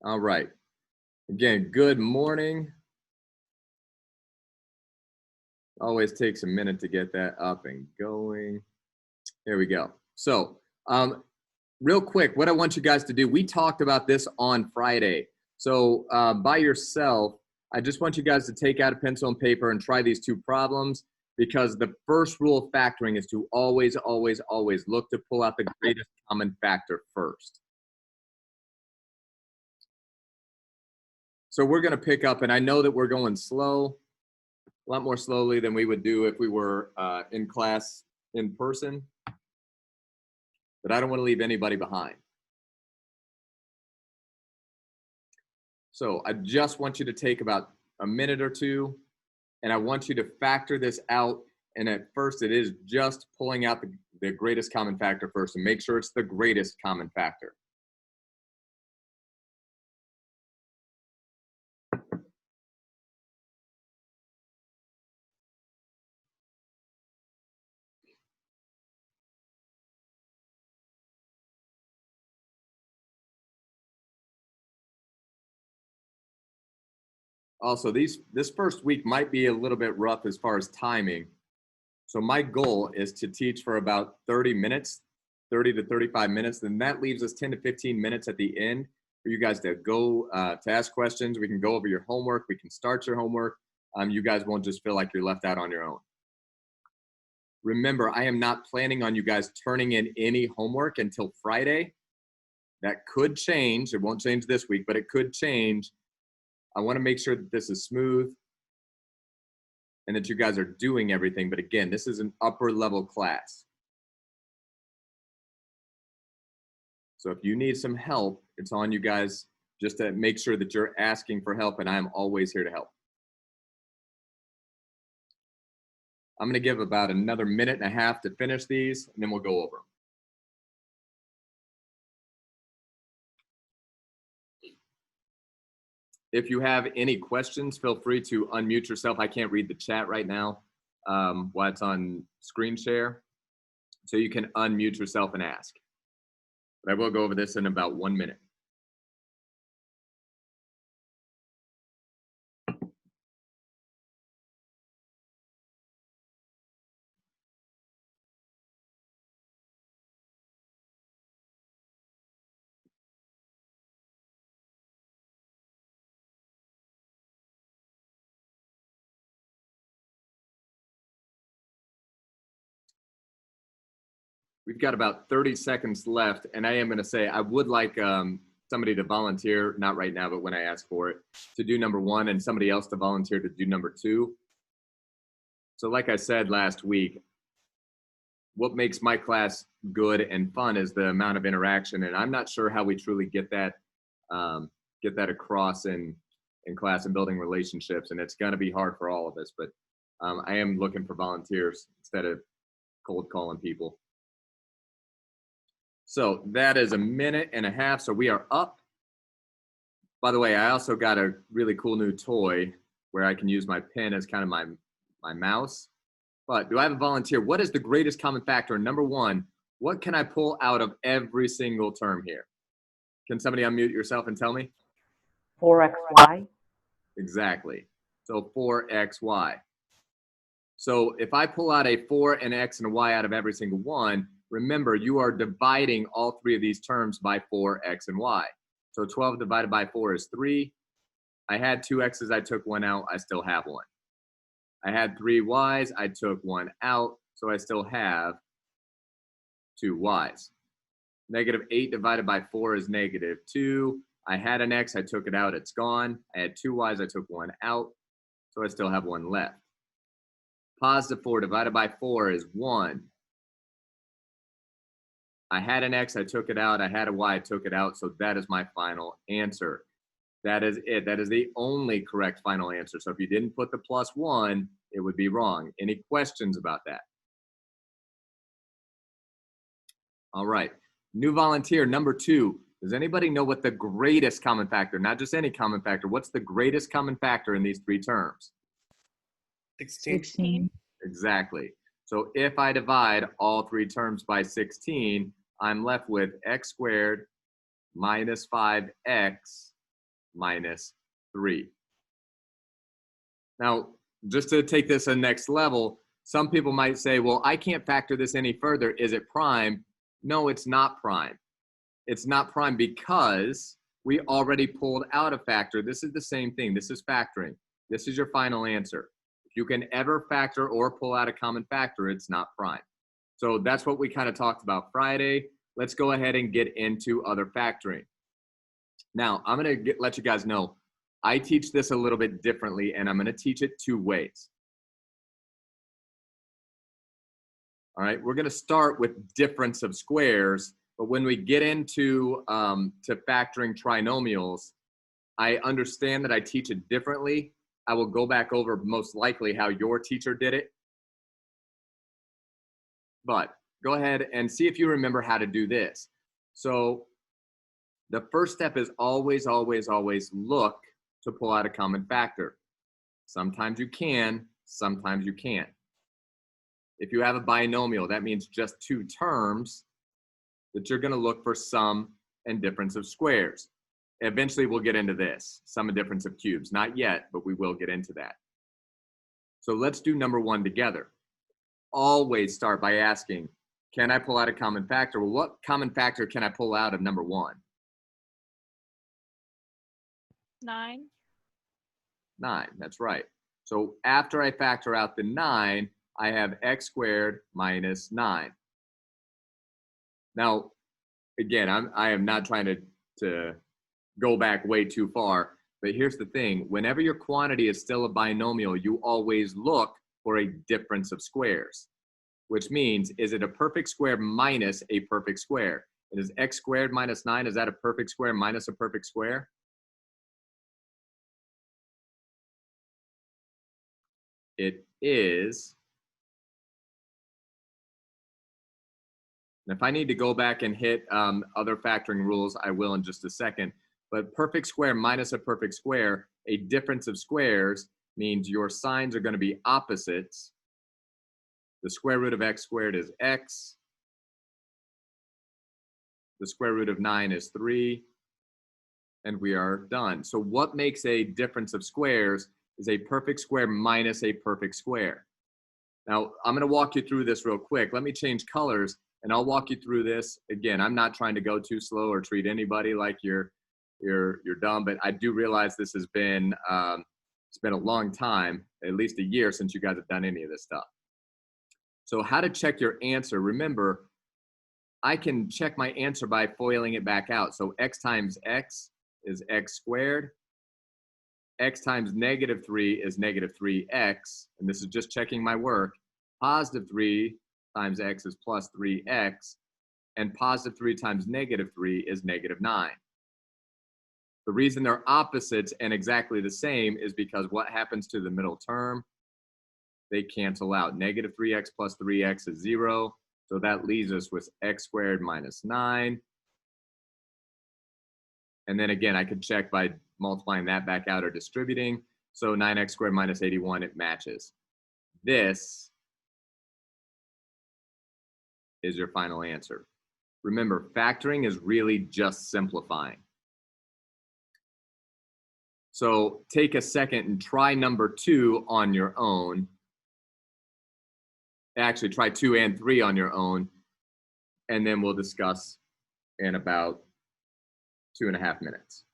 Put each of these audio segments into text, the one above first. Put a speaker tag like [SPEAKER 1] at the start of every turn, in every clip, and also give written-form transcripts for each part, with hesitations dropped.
[SPEAKER 1] All right. Again, good morning. Always takes a minute to get that up and going. There we go. So, real quick, what I want you guys to do, we talked about this on Friday. So, by yourself, I just want you guys to take out a pencil and paper and try these two problems, because the first rule of factoring is to always, always, always look to pull out the greatest common factor first. So we're going to pick up, and I know that we're going slow, a lot more slowly than we would do if we were in class in person, but I don't want to leave anybody behind. So I just want you to take about a minute or two, and I want you to factor this out. And at first, it is just pulling out the greatest common factor first, and make sure it's the greatest common factor. Also, this first week might be a little bit rough as far as timing. So my goal is to teach for about 30 minutes, 30 to 35 minutes. Then that leaves us 10 to 15 minutes at the end for you guys to go to ask questions. We can go over your homework. We can start your homework. You guys won't just feel like you're left out on your own. Remember, I am not planning on you guys turning in any homework until Friday. That could change. It won't change this week, but it could change. I want to make sure that this is smooth and that you guys are doing everything. But again, this is an upper level class. So if you need some help, it's on you guys just to make sure that you're asking for help, and I'm always here to help. I'm going to give about another minute and a half to finish these, and then we'll go over them. If you have any questions, feel free to unmute yourself. I can't read the chat right now while it's on screen share. So you can unmute yourself and ask. But I will go over this in about 1 minute. We've got about 30 seconds left, and I am going to say I would like somebody to volunteer, not right now, but when I ask for it, to do number 1, and somebody else to volunteer to do number 2. So like I said last week, what makes my class good and fun is the amount of interaction, and I'm not sure how we truly get that across in class and building relationships, and it's going to be hard for all of us, but I am looking for volunteers instead of cold calling people. So that is a minute and a half. So we are up. By the way, I also got a really cool new toy where I can use my pen as kind of my mouse. But do I have a volunteer? What is the greatest common factor? Number 1, what can I pull out of every single term here? Can somebody unmute yourself and tell me?
[SPEAKER 2] 4xy.
[SPEAKER 1] Exactly. So 4xy. So if I pull out a 4, an x, and a y out of every single one, remember, you are dividing all 3 of these terms by 4, x, and y. So 12 divided by 4 is 3. I had 2 x's, I took 1 out, I still have 1. I had 3 y's, I took 1 out, so I still have 2 y's. Negative 8 divided by 4 is negative 2. I had an x, I took it out, it's gone. I had 2 y's, I took 1 out, so I still have 1 left. Positive 4 divided by 4 is 1. I had an x, I took it out. I had a y, I took it out. So that is my final answer. That is it. That is the only correct final answer. So if you didn't put the +1, it would be wrong. Any questions about that? All right. New volunteer, number 2. Does anybody know what the greatest common factor, not just any common factor, what's the greatest common factor in these 3 terms?
[SPEAKER 2] 16.
[SPEAKER 1] Exactly. So if I divide all 3 terms by 16, I'm left with x squared minus 5x minus 3. Now, just to take this to the next level, some people might say, well, I can't factor this any further. Is it prime? No, it's not prime. It's not prime because we already pulled out a factor. This is the same thing. This is factoring. This is your final answer. If you can ever factor or pull out a common factor, it's not prime. So that's what we kind of talked about Friday. Let's go ahead and get into other factoring. Now, I'm going to let you guys know, I teach this a little bit differently, and I'm going to teach it 2 ways. All right, we're going to start with difference of squares, but when we get into to factoring trinomials, I understand that I teach it differently. I will go back over most likely how your teacher did it. But go ahead and see if you remember how to do this. So the first step is always, always, always look to pull out a common factor. Sometimes you can, sometimes you can't. If you have a binomial, that means just 2 terms that you're going to look for sum and difference of squares. Eventually, we'll get into this, sum and difference of cubes. Not yet, but we will get into that. So let's do number 1 together. Always start by asking, can I pull out a common factor? Well, what common factor can I pull out of number 1?
[SPEAKER 3] 9.
[SPEAKER 1] 9, that's right. So after I factor out the 9, I have x squared minus 9. Now, again, I am not trying to go back way too far, but here's the thing. Whenever your quantity is still a binomial, you always look for a difference of squares, which means, is it a perfect square minus a perfect square? And is x squared minus 9, is that a perfect square minus a perfect square? It is. And if I need to go back and hit other factoring rules, I will in just a second. But perfect square minus a perfect square, a difference of squares means your signs are going to be opposites. The square root of x squared is x. The square root of 9 is 3. And we are done. So what makes a difference of squares is a perfect square minus a perfect square. Now, I'm going to walk you through this real quick. Let me change colors, and I'll walk you through this. Again, I'm not trying to go too slow or treat anybody like you're dumb, but I do realize this has been it's been a long time, at least a year, since you guys have done any of this stuff. So how to check your answer? Remember, I can check my answer by foiling it back out. So x times x is x squared. X times negative 3 is negative 3x, and this is just checking my work. Positive 3 times x is plus 3x, and positive 3 times negative 3 is negative 9. The reason they're opposites and exactly the same is because what happens to the middle term? They cancel out. Negative 3x plus 3x is 0, so that leaves us with x squared minus 9. And then again, I could check by multiplying that back out or distributing. So 9x squared minus 81, it matches. This is your final answer. Remember, factoring is really just simplifying. So take a second and try number 2 on your own. Actually, try 2 and 3 on your own, and then we'll discuss in about 2.5 minutes.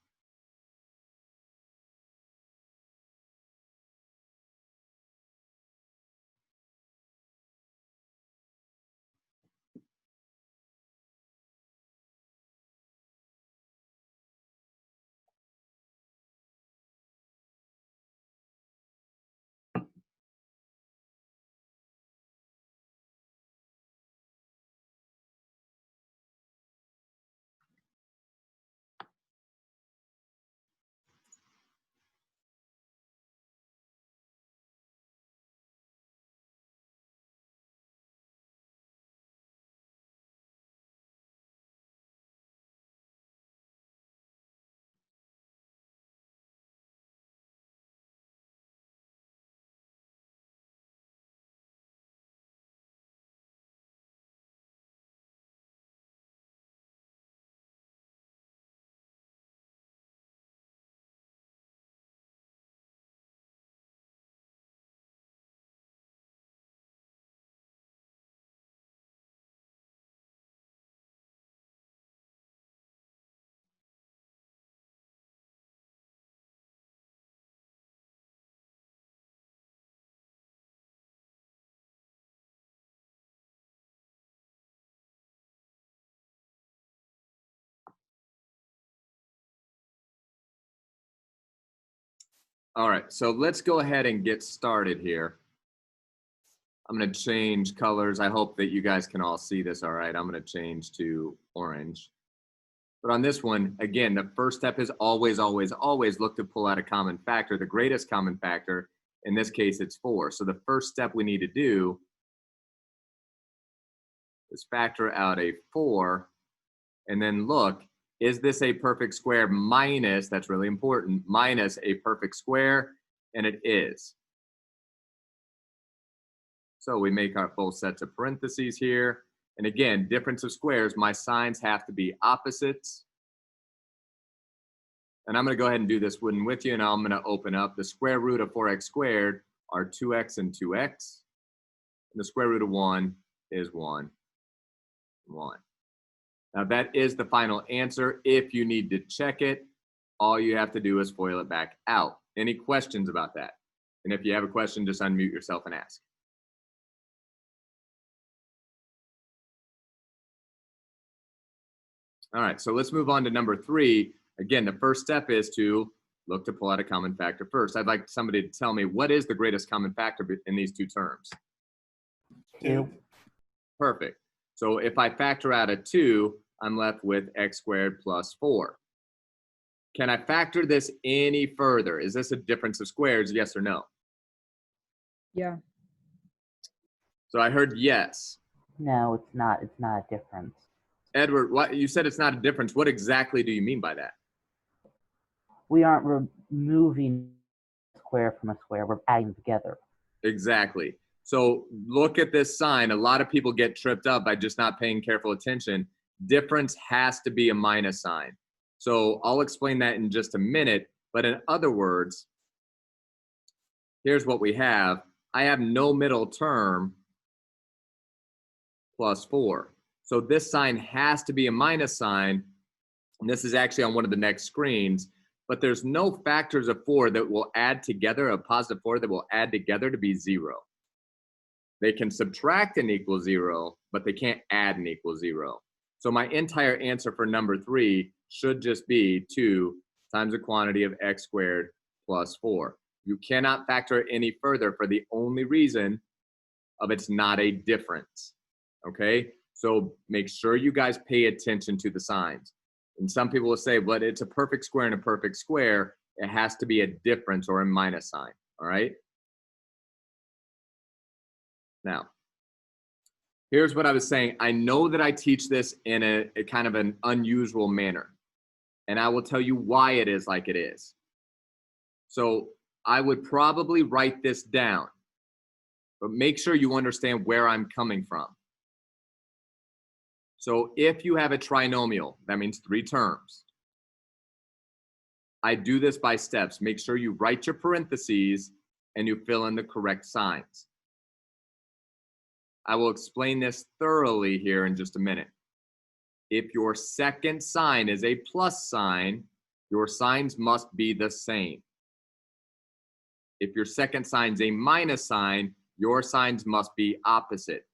[SPEAKER 1] All right, so let's go ahead and get started here. I'm going to change colors. I hope that you guys can all see this all right. I'm going to change to orange. But on this one, again, the first step is always, always, always look to pull out a common factor, the greatest common factor. In this case, it's 4. So the first step we need to do is factor out a 4, and then look, is this a perfect square minus, that's really important, minus a perfect square? And it is. So we make our full sets of parentheses here. And again, difference of squares, my signs have to be opposites. And I'm going to go ahead and do this one with you, and I'm going to open up. The square root of 4x squared are 2x and 2x. And the square root of 1 is 1, 1. Now that is the final answer. If you need to check it, all you have to do is FOIL it back out. Any questions about that? And if you have a question, just unmute yourself and ask. All right, so let's move on to number 3. Again, the first step is to look to pull out a common factor first. I'd like somebody to tell me what is the greatest common factor in these two terms?
[SPEAKER 2] 2.
[SPEAKER 1] Perfect. So if I factor out a 2, I'm left with x squared plus 4. Can I factor this any further? Is this a difference of squares, yes or no?
[SPEAKER 4] Yeah.
[SPEAKER 1] So I heard yes.
[SPEAKER 2] No, it's not. It's not a difference.
[SPEAKER 1] Edward, what you said it's not a difference. What exactly do you mean by that?
[SPEAKER 2] We aren't removing a square from a square. We're adding them together.
[SPEAKER 1] Exactly. So look at this sign. A lot of people get tripped up by just not paying careful attention. Difference has to be a minus sign. So I'll explain that in just a minute. But in other words, here's what we have. I have no middle term plus 4. So this sign has to be a minus sign. And this is actually on one of the next screens. But there's no factors of 4 that will add together, a positive 4 that will add together to be 0. They can subtract and equal 0, but they can't add and equal 0. So my entire answer for number 3 should just be 2 times the quantity of x squared plus 4. You cannot factor it any further for the only reason of it's not a difference. Okay? So make sure you guys pay attention to the signs. And some people will say, but it's a perfect square and a perfect square. It has to be a difference or a minus sign. All right? Now, here's what I was saying. I know that I teach this in a kind of an unusual manner, and I will tell you why it is like it is. So I would probably write this down, but make sure you understand where I'm coming from. So if you have a trinomial, that means 3 terms. I do this by steps. Make sure you write your parentheses and you fill in the correct signs. I will explain this thoroughly here in just a minute. If your second sign is a plus sign, your signs must be the same. If your second sign is a minus sign, your signs must be opposite.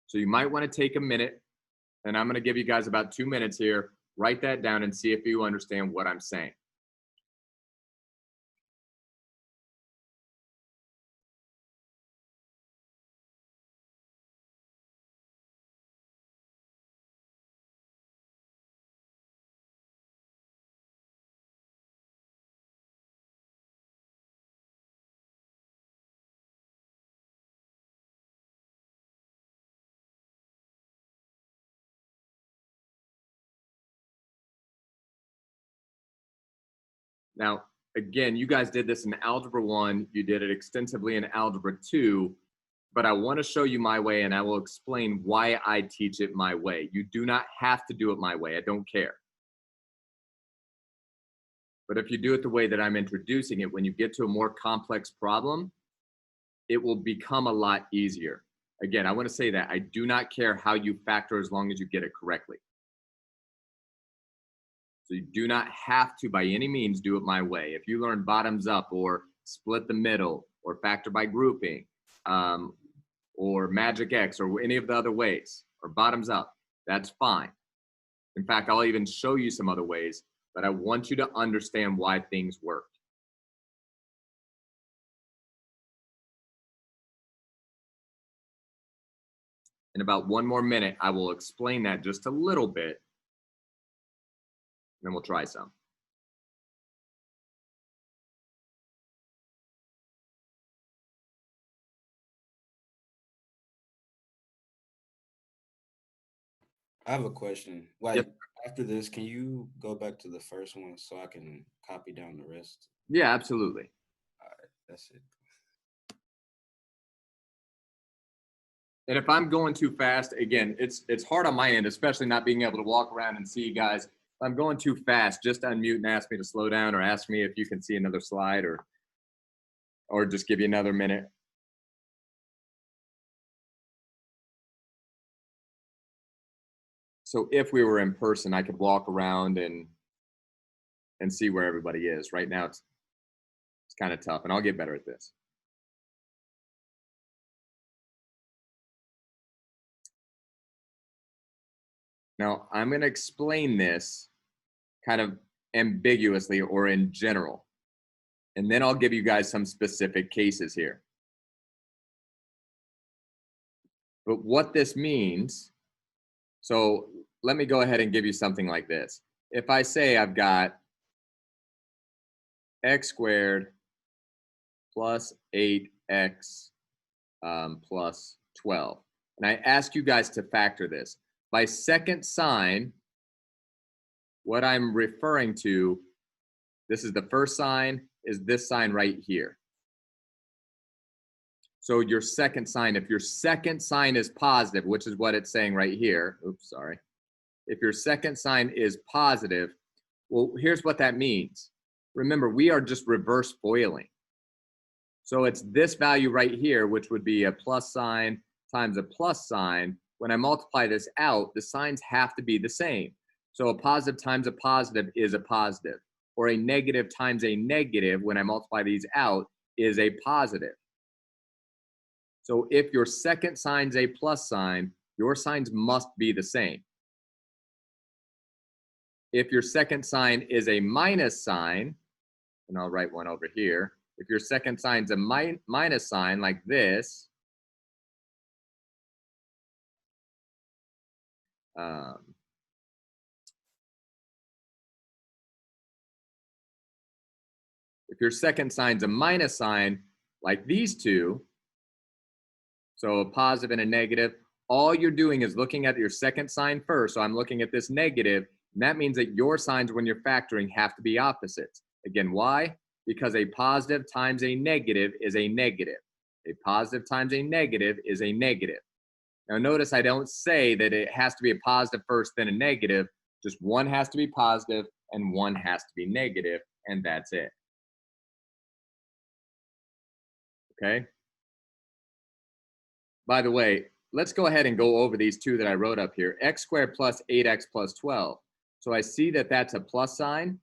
[SPEAKER 1] So you might want to take a minute, and I'm going to give you guys about 2 minutes here. Write that down and see if you understand what I'm saying. Now, again, you guys did this in Algebra 1. You did it extensively in Algebra 2. But I want to show you my way, and I will explain why I teach it my way. You do not have to do it my way. I don't care. But if you do it the way that I'm introducing it, when you get to a more complex problem, it will become a lot easier. Again, I want to say that I do not care how you factor as long as you get it correctly. So you do not have to, by any means, do it my way. If you learn bottoms up or split the middle or factor by grouping or magic X or any of the other ways or bottoms up, that's fine. In fact, I'll even show you some other ways, but I want you to understand why things work. In about 1 more minute, I will explain that just a little bit. Then we'll try some.
[SPEAKER 5] I have a question. Like
[SPEAKER 1] Yep.
[SPEAKER 5] after this, can you go back to the first one so I can copy down the rest?
[SPEAKER 1] Yeah, absolutely.
[SPEAKER 5] All right, that's it.
[SPEAKER 1] And if I'm going too fast, again, it's hard on my end, especially not being able to walk around and see you guys. If I'm going too fast, just unmute and ask me to slow down, or ask me if you can see another slide, or just give you another minute. So if we were in person, I could walk around and see where everybody is. Right now, it's kind of tough, and I'll get better at this. Now, I'm going to explain this kind of ambiguously or in general, and then I'll give you guys some specific cases here. But what this means, so let me go ahead and give you something like this. If I say I've got x squared plus 8x plus 12, and I ask you guys to factor this. By second sign, what I'm referring to, this is the first sign, is this sign right here. So your second sign, if your second sign is positive, which is what it's saying right here, oops, sorry. If your second sign is positive, well, here's what that means. Remember, we are just reverse foiling. So it's this value right here, which would be a plus sign times a plus sign. When I multiply this out, the signs have to be the same. So a positive times a positive is a positive, or a negative times a negative, when I multiply these out, is a positive. So if your second sign's a plus sign, your signs must be the same. If your second sign is a minus sign, and I'll write one over here, if your second sign's a minus sign like this, if your second sign's a minus sign like these two, so a positive and a negative, all you're doing is looking at your second sign first. So I'm looking at this negative, and that means that your signs when you're factoring have to be opposites. Again, why? Because a positive times a negative is a negative. A positive times a negative is a negative. Now notice I don't say that it has to be a positive first, then a negative. Just one has to be positive and one has to be negative, and that's it. Okay? By the way, let's go ahead and go over these two that I wrote up here. X squared plus 8x plus 12. So I see that that's a plus sign.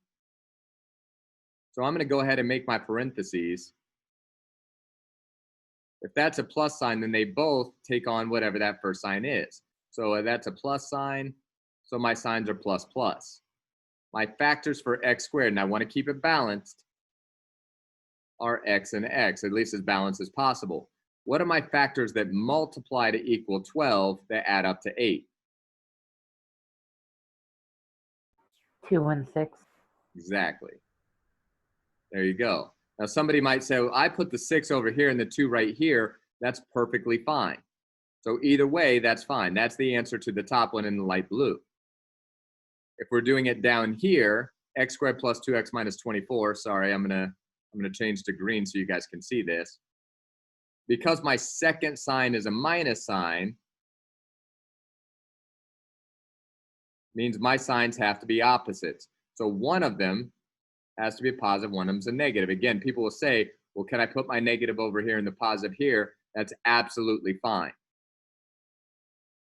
[SPEAKER 1] So I'm going to go ahead and make my parentheses. If that's a plus sign, then they both take on whatever that first sign is. So that's a plus sign. So my signs are plus plus. My factors for x squared, and I want to keep it balanced, are x and x, at least as balanced as possible. What are my factors that multiply to equal 12 that add up to 8?
[SPEAKER 2] 2 and 6.
[SPEAKER 1] Exactly. There you go. Now somebody might say, well, I put the 6 over here and the 2 right here. That's perfectly fine. So either way, that's fine. That's the answer to the top one in the light blue. If we're doing it down here, x squared plus 2x minus 24. Sorry, I'm gonna change to green so you guys can see this. Because my second sign is a minus sign, means my signs have to be opposites. So one of them has to be a positive, one of them's a negative. Again, people will say, well, can I put my negative over here and the positive here? That's absolutely fine.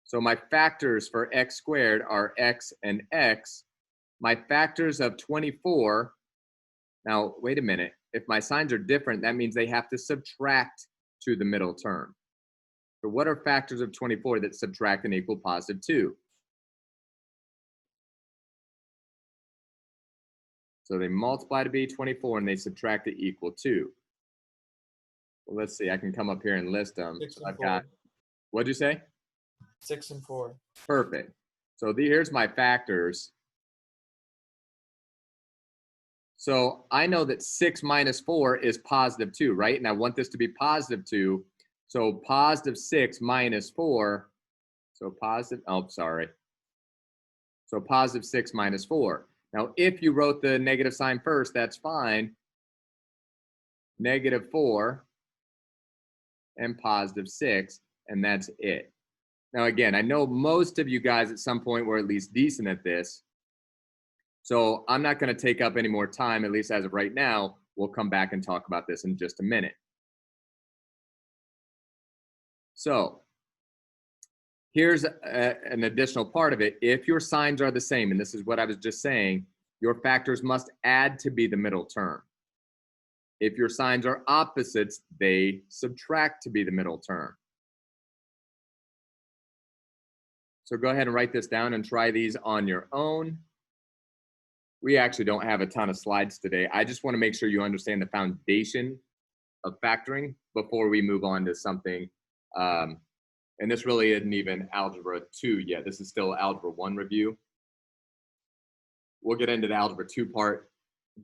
[SPEAKER 1] So my factors for x squared are x and x. My factors of 24, now wait a minute. If my signs are different, that means they have to subtract to the middle term. So what are factors of 24 that subtract and equal positive 2? So they multiply to be 24 and they subtract to equal 2. Well, let's see, I can come up here and list them. So I've got, what'd you say?
[SPEAKER 6] 6 and 4.
[SPEAKER 1] Perfect. So here's my factors. So I know that 6 minus 4 is positive 2, right? And I want this to be positive 2. So positive 6 minus 4. So positive, oh, sorry. So positive 6 minus 4. Now, if you wrote the negative sign first, that's fine. Negative 4 and positive 6, and that's it. Now, again, I know most of you guys at some point were at least decent at this. So I'm not going to take up any more time, at least as of right now. We'll come back and talk about this in just a minute. So here's an additional part of it. If your signs are the same, and this is what I was just saying, your factors must add to be the middle term. If your signs are opposites, they subtract to be the middle term. So go ahead and write this down and try these on your own. We actually don't have a ton of slides today. I just want to make sure you understand the foundation of factoring before we move on to something. And this really isn't even Algebra 2 yet. This is still Algebra 1 review. We'll get into the Algebra 2 part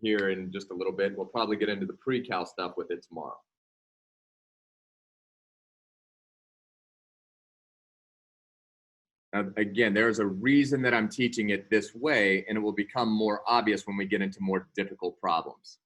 [SPEAKER 1] here in just a little bit. We'll probably get into the pre-cal stuff with it tomorrow. Now, again, there's a reason that I'm teaching it this way, and it will become more obvious when we get into more difficult problems.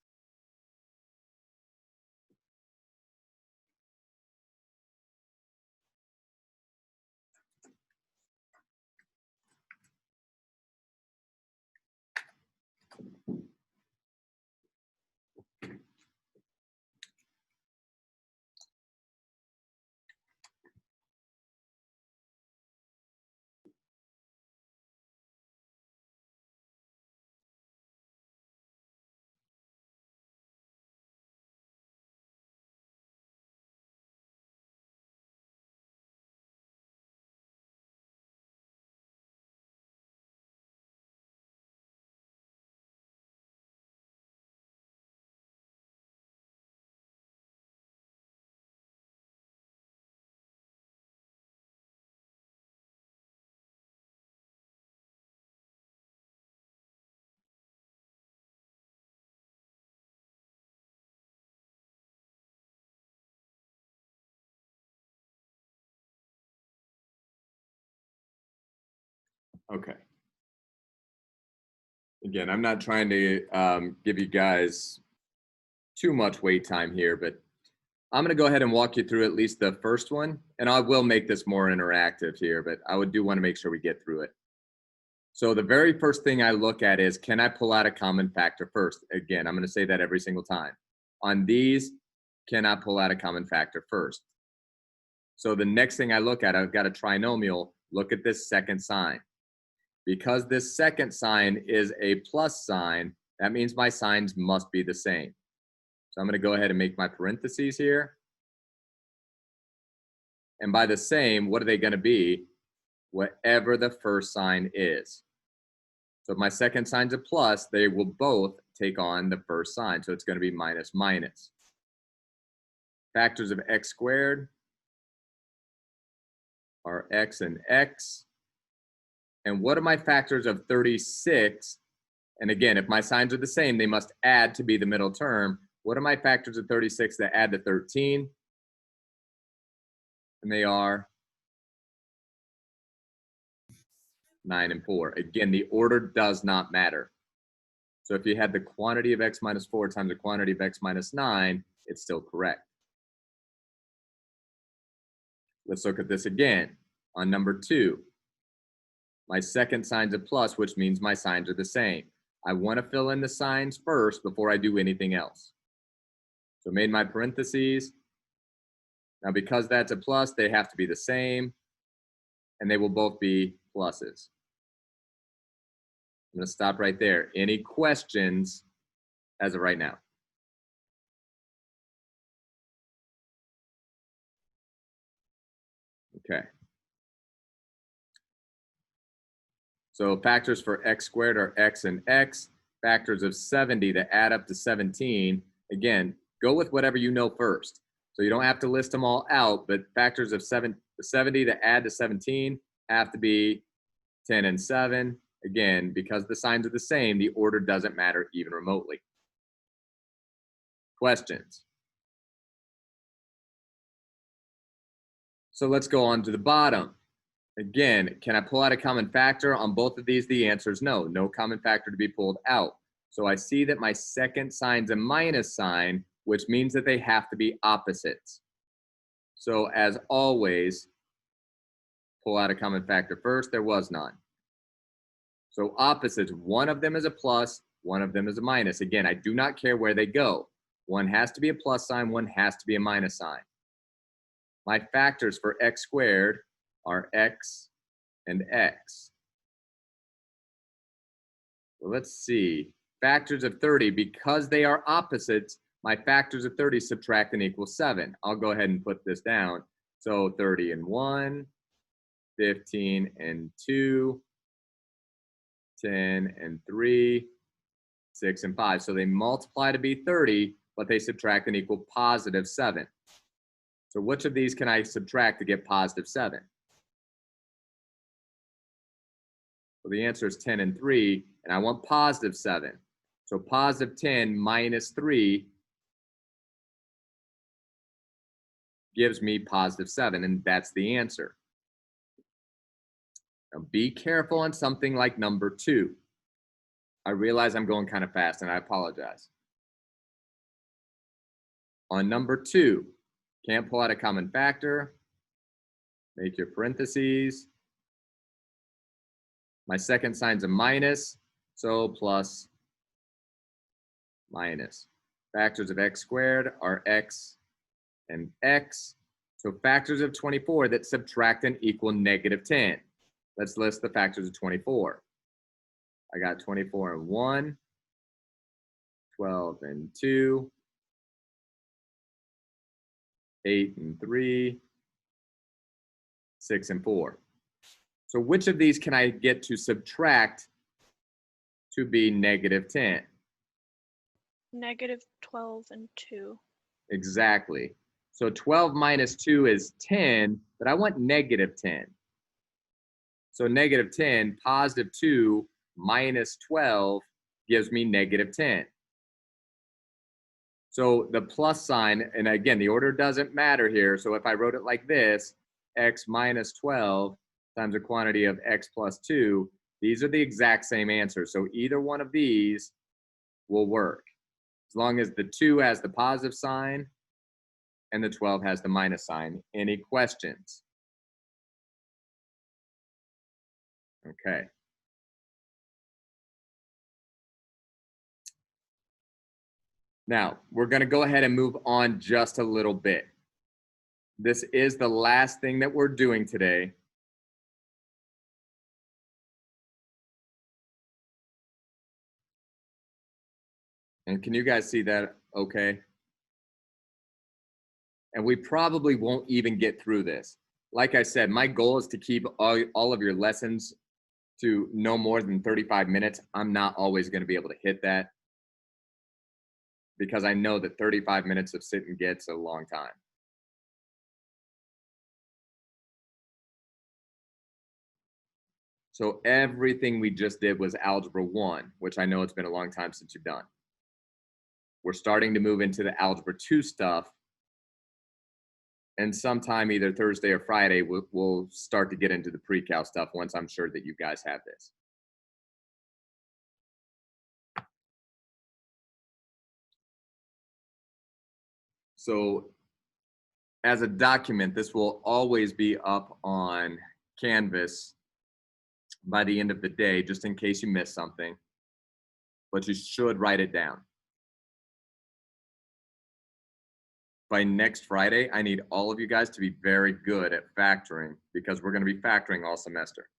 [SPEAKER 1] Okay. Again, I'm not trying to give you guys too much wait time here, but I'm going to go ahead and walk you through at least the first one, and I will make this more interactive here, but I do want to make sure we get through it. So the very first thing I look at is, can I pull out a common factor first? Again, I'm going to say that every single time. On these, can I pull out a common factor first? So the next thing I look at, I've got a trinomial. Look at this second sign. Because this second sign is a plus sign, that means my signs must be the same. So I'm going to go ahead and make my parentheses here. And by the same, what are they going to be? Whatever the first sign is. So if my second sign's a plus, they will both take on the first sign. So it's going to be minus minus. Factors of x squared are x and x. And what are my factors of 36? And again, if my signs are the same, they must add to be the middle term. What are my factors of 36 that add to 13? And they are 9 and 4. Again, the order does not matter. So if you had the quantity of x minus 4 times the quantity of x minus 9, it's still correct. Let's look at this again. On number 2, my second sign's a plus, which means my signs are the same. I want to fill in the signs first before I do anything else. So I made my parentheses. Now, because that's a plus, they have to be the same, and they will both be pluses. I'm going to stop right there. Any questions as of right now? Okay. So factors for x squared are x and x. Factors of 70 that add up to 17. Again, go with whatever you know first. So you don't have to list them all out, but factors of The 70 to add to 17 have to be 10 and 7. Again, because the signs are the same, the order doesn't matter even remotely. Questions? So let's go on to the bottom. Again, can I pull out a common factor on both of these? The answer is no. No common factor to be pulled out. So I see that my second sign's a minus sign, which means that they have to be opposites. So as always, pull out a common factor first. There was none. So opposites, one of them is a plus, one of them is a minus. Again, I do not care where they go. One has to be a plus sign, one has to be a minus sign. My factors for x squared are x and x. Well, let's see. Factors of 30, because they are opposites, my factors of 30 subtract and equal 7. I'll go ahead and put this down. So 30 and 1, 15 and 2, 10 and 3, 6 and 5. So they multiply to be 30, but they subtract and equal positive 7. So which of these can I subtract to get positive 7? Well, the answer is 10 and 3, and I want positive 7. So positive 10 minus 3 gives me positive 7, and that's the answer. Now be careful on something like number 2. I realize I'm going kind of fast, and I apologize. On number 2, can't pull out a common factor. Make your parentheses. My second sign's a minus, so plus, minus. Factors of x squared are x and x. So factors of 24 that subtract and equal negative 10. Let's list the factors of 24. I got 24 and 1, 12 and 2, 8 and 3, 6 and 4. So which of these can I get to subtract to be negative 10?
[SPEAKER 3] Negative 12 and 2.
[SPEAKER 1] Exactly. So 12 minus 2 is 10, but I want negative 10. So negative 10, positive 2 minus 12 gives me negative 10. So the plus sign, and again, the order doesn't matter here. So if I wrote it like this, x minus 12 times a quantity of x plus 2, these are the exact same answer. So either one of these will work, as long as the 2 has the positive sign and the 12 has the minus sign. Any questions? Okay. Now, we're going to go ahead and move on just a little bit. This is the last thing that we're doing today. And can you guys see that okay? And we probably won't even get through this. Like I said, my goal is to keep all of your lessons to no more than 35 minutes. I'm not always going to be able to hit that, because I know that 35 minutes of sit and get's a long time. So everything we just did was Algebra 1, which I know it's been a long time since you've done. We're starting to move into the Algebra 2 stuff. And sometime either Thursday or Friday, we'll start to get into the Precal stuff once I'm sure that you guys have this. So as a document, this will always be up on Canvas by the end of the day, just in case you miss something. But you should write it down. By next Friday, I need all of you guys to be very good at factoring, because we're going to be factoring all semester.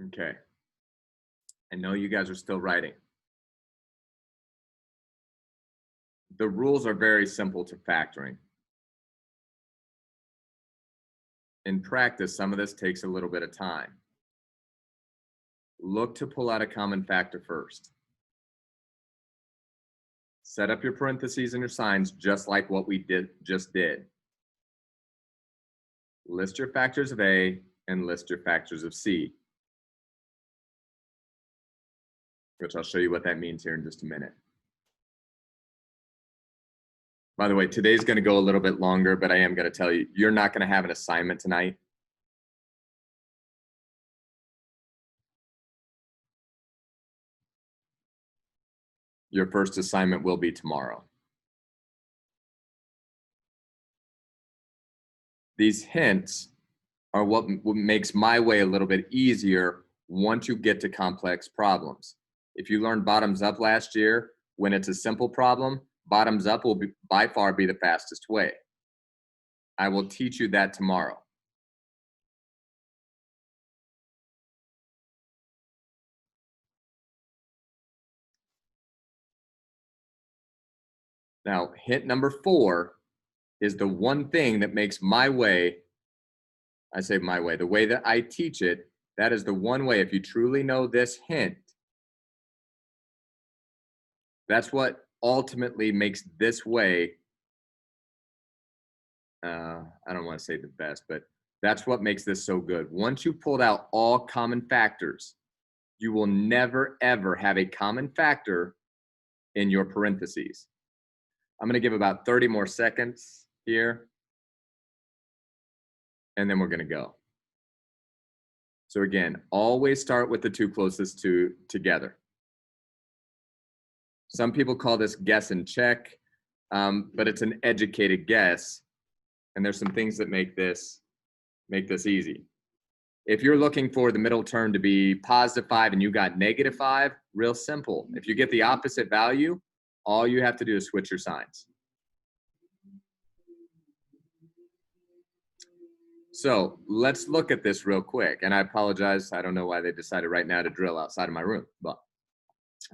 [SPEAKER 1] Okay. I know you guys are still writing. the rules are very simple to factoring. In practice, some of this takes a little bit of time. Look to pull out a common factor first. Set up your parentheses and your signs just like what we just did. List your factors of A and list your factors of C, which I'll show you what that means here in just a minute. By the way, today's going to go a little bit longer, but I am going to tell you, you're not going to have an assignment tonight. Your first assignment will be tomorrow. These hints are what makes my way a little bit easier once you get to complex problems. If you learned bottoms up last year, when it's a simple problem, bottoms up will by far be the fastest way. I will teach you that tomorrow. Now, hint number 4 is the one thing that makes my way, I say my way, the way that I teach it, that is the one way, if you truly know this hint, that's what ultimately makes this way, I don't want to say the best, but that's what makes this so good. Once you pulled out all common factors, you will never, ever have a common factor in your parentheses. I'm going to give about 30 more seconds here, and then we're going to go. So again, always start with the two closest together. Some people call this guess and check, but it's an educated guess. And there's some things that make this easy. If you're looking for the middle term to be +5 and you got -5, real simple. If you get the opposite value, all you have to do is switch your signs. So let's look at this real quick. And I apologize. I don't know why they decided right now to drill outside of my room. But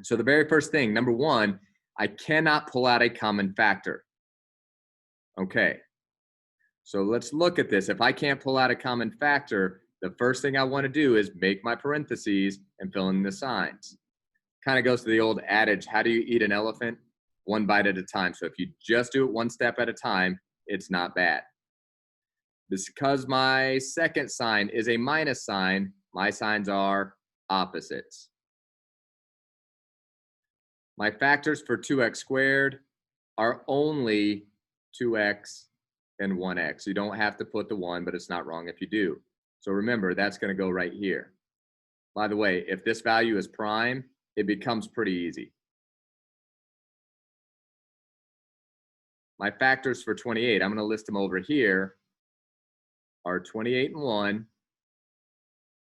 [SPEAKER 1] so the very first thing, number 1, I cannot pull out a common factor. Okay. So let's look at this. If I can't pull out a common factor, the first thing I want to do is make my parentheses and fill in the signs. Kind of goes to the old adage, how do you eat an elephant? One bite at a time. So if you just do it one step at a time, it's not bad. Because my second sign is a minus sign, my signs are opposites. My factors for 2x squared are only 2x and 1x. You don't have to put the 1, but it's not wrong if you do. So remember, that's going to go right here. By the way, if this value is prime, it becomes pretty easy. My factors for 28, I'm going to list them over here, are 28 and 1,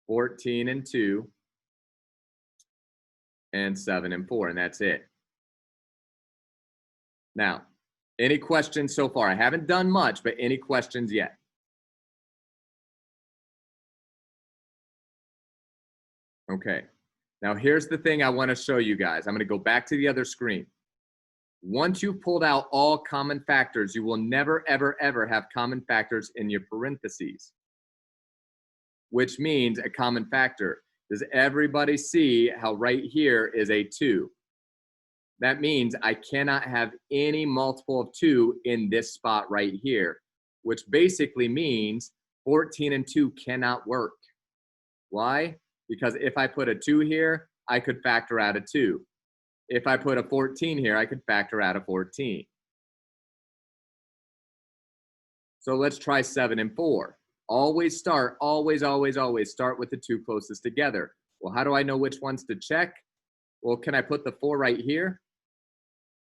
[SPEAKER 1] 14 and 2, and 7 and 4, and that's it. Now, any questions so far? I haven't done much, but any questions yet? Okay. Now, here's the thing I want to show you guys. I'm going to go back to the other screen. Once you've pulled out all common factors, you will never, ever, ever have common factors in your parentheses, which means a common factor. Does everybody see how right here is a 2? That means I cannot have any multiple of 2 in this spot right here, which basically means 14 and 2 cannot work. Why? Because if I put a 2 here, I could factor out a 2. If I put a 14 here, I could factor out a 14. So let's try 7 and 4. Always start, always start with the 2 closest together. Well, how do I know which ones to check? Well, can I put the 4 right here?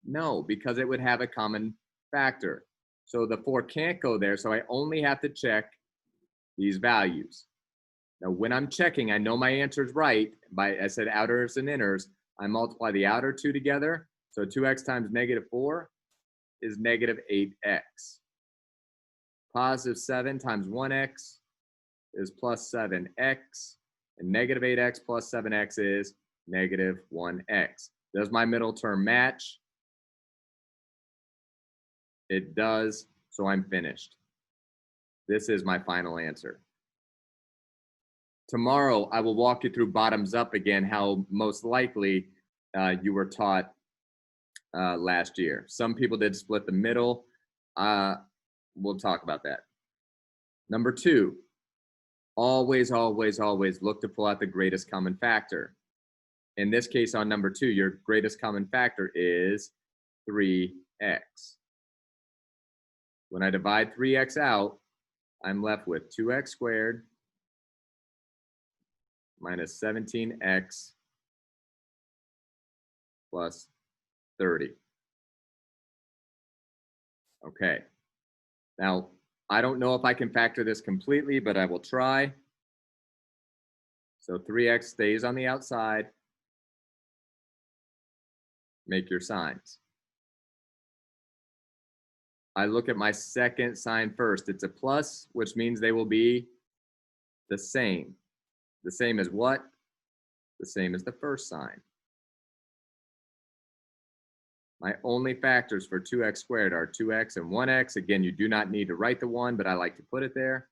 [SPEAKER 1] No, because it would have a common factor. So the 4 can't go there, so I only have to check these values. Now, when I'm checking, I know my answer is right. I said outers and inners. I multiply the outer 2 together. So 2x times -4 is -8x. +7 times 1x is +7x. And -8x plus 7x is -1x. Does my middle term match? It does, so I'm finished. This is my final answer. Tomorrow, I will walk you through bottoms up again, how most likely you were taught last year. Some people did split the middle. We'll talk about that. Number 2, always, always, always look to pull out the greatest common factor. In this case, on number 2, your greatest common factor is 3x. When I divide 3x out, I'm left with 2x squared minus 17x plus 30. Okay. Now, I don't know if I can factor this completely, but I will try. So 3x stays on the outside. Make your signs. I look at my second sign first. It's a plus, which means they will be the same. The same as what? The same as the first sign. My only factors for 2x squared are 2x and 1x. Again, you do not need to write the 1, but I like to put it there.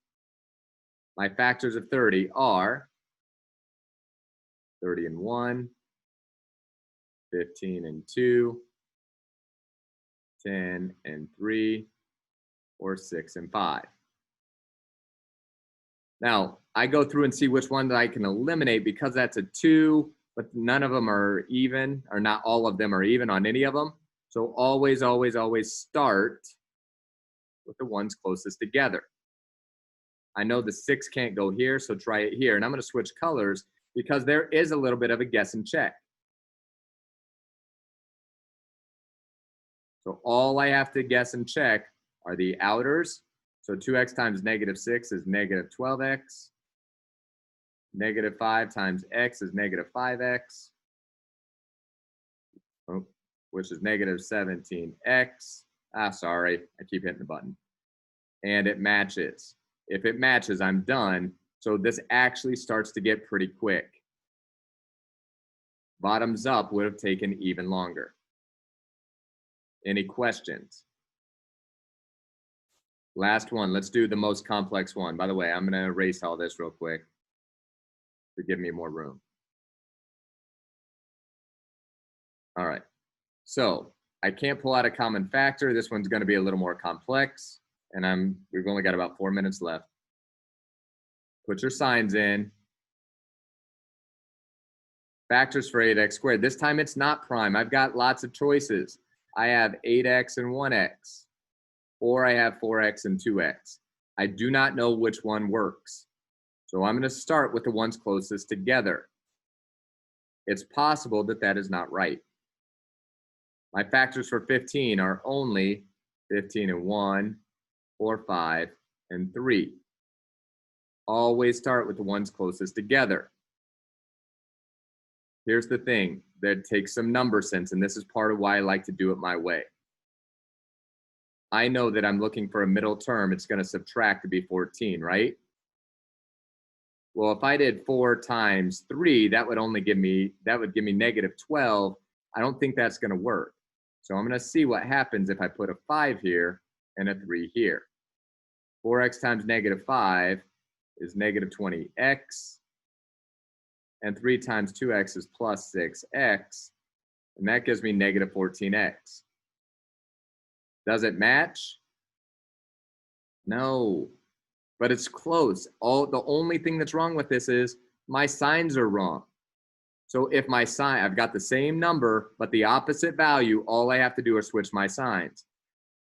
[SPEAKER 1] My factors of 30 are 30 and 1, 15 and 2, 10 and 3, or 6 and 5. Now, I go through and see which one that I can eliminate because that's a 2, but none of them are even, or not all of them are even on any of them. So always, always, always start with the ones closest together. I know the 6 can't go here, so try it here. And I'm going to switch colors because there is a little bit of a guess and check. So all I have to guess and check are the outers. So 2x times negative 6 is negative 12x. Negative 5 times x is negative 5x, which is negative 17x. Sorry, I keep hitting the button. And it matches. If it matches, I'm done. So this actually starts to get pretty quick. Bottoms up would have taken even longer. Any questions? Last one. Let's do the most complex one. By the way, I'm going to erase all this real quick to give me more room. All right. So I can't pull out a common factor. This one's going to be a little more complex. And we've only got about 4 minutes left. Put your signs in. Factors for 8x squared. This time it's not prime. I've got lots of choices. I have 8x and 1x. Or I have 4x and 2x. I do not know which one works. So I'm going to start with the ones closest together. It's possible that that is not right. My factors for 15 are only 15 and 1, or 5 and 3. Always start with the ones closest together. Here's the thing that takes some number sense, and this is part of why I like to do it my way. I know that I'm looking for a middle term. It's going to subtract to be 14, right? Well, if I did 4 times 3, that would give me negative 12. I don't think that's going to work. So I'm going to see what happens if I put a 5 here and a 3 here. 4x times negative 5 is negative 20x. And 3 times 2x is plus 6x. And that gives me negative 14x. Does it match? No. But it's close. The only thing that's wrong with this is my signs are wrong. So if my sign, I've got the same number, but the opposite value, all I have to do is switch my signs.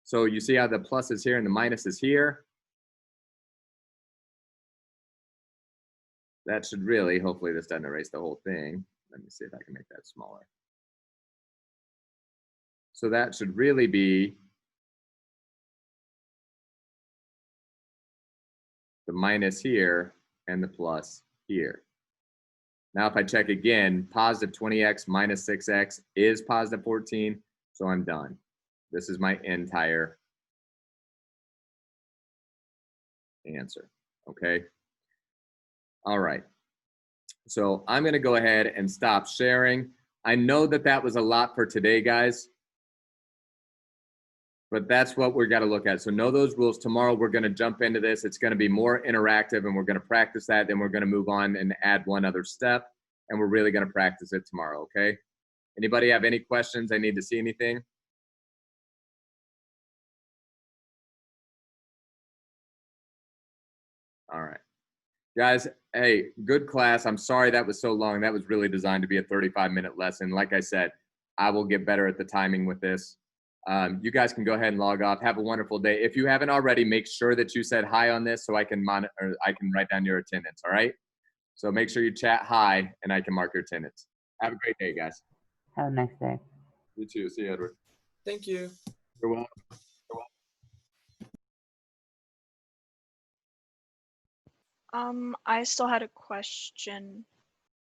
[SPEAKER 1] So you see how the plus is here and the minus is here? That should really, hopefully this doesn't erase the whole thing. Let me see if I can make that smaller. So that should really be the minus here and the plus here. Now, if I check again, positive 20x minus 6x is positive 14, so I'm done. This is my entire answer, okay? All right, so I'm gonna go ahead and stop sharing. I know that that was a lot for today, guys, But that's what we're got to look at. So know those rules. Tomorrow we're going to jump into this. It's going to be more interactive, and we're going to practice that. Then we're going to move on and add one other step, and we're really going to practice it tomorrow. Okay. Anybody have any questions? I need to see anything. All right. Guys, hey, good class. I'm sorry that was so long. That was really designed to be a 35-minute lesson. Like I said, I will get better at the timing with this. You guys can go ahead and log off. Have a wonderful day. If you haven't already, make sure that you said hi on this so I can monitor, or I can write down your attendance. All right. So make sure you chat hi and I can mark your attendance. Have a great day, guys.
[SPEAKER 2] Have a nice day.
[SPEAKER 1] You too. See you, Edward.
[SPEAKER 6] Thank you.
[SPEAKER 1] You're welcome.
[SPEAKER 3] I still had a question.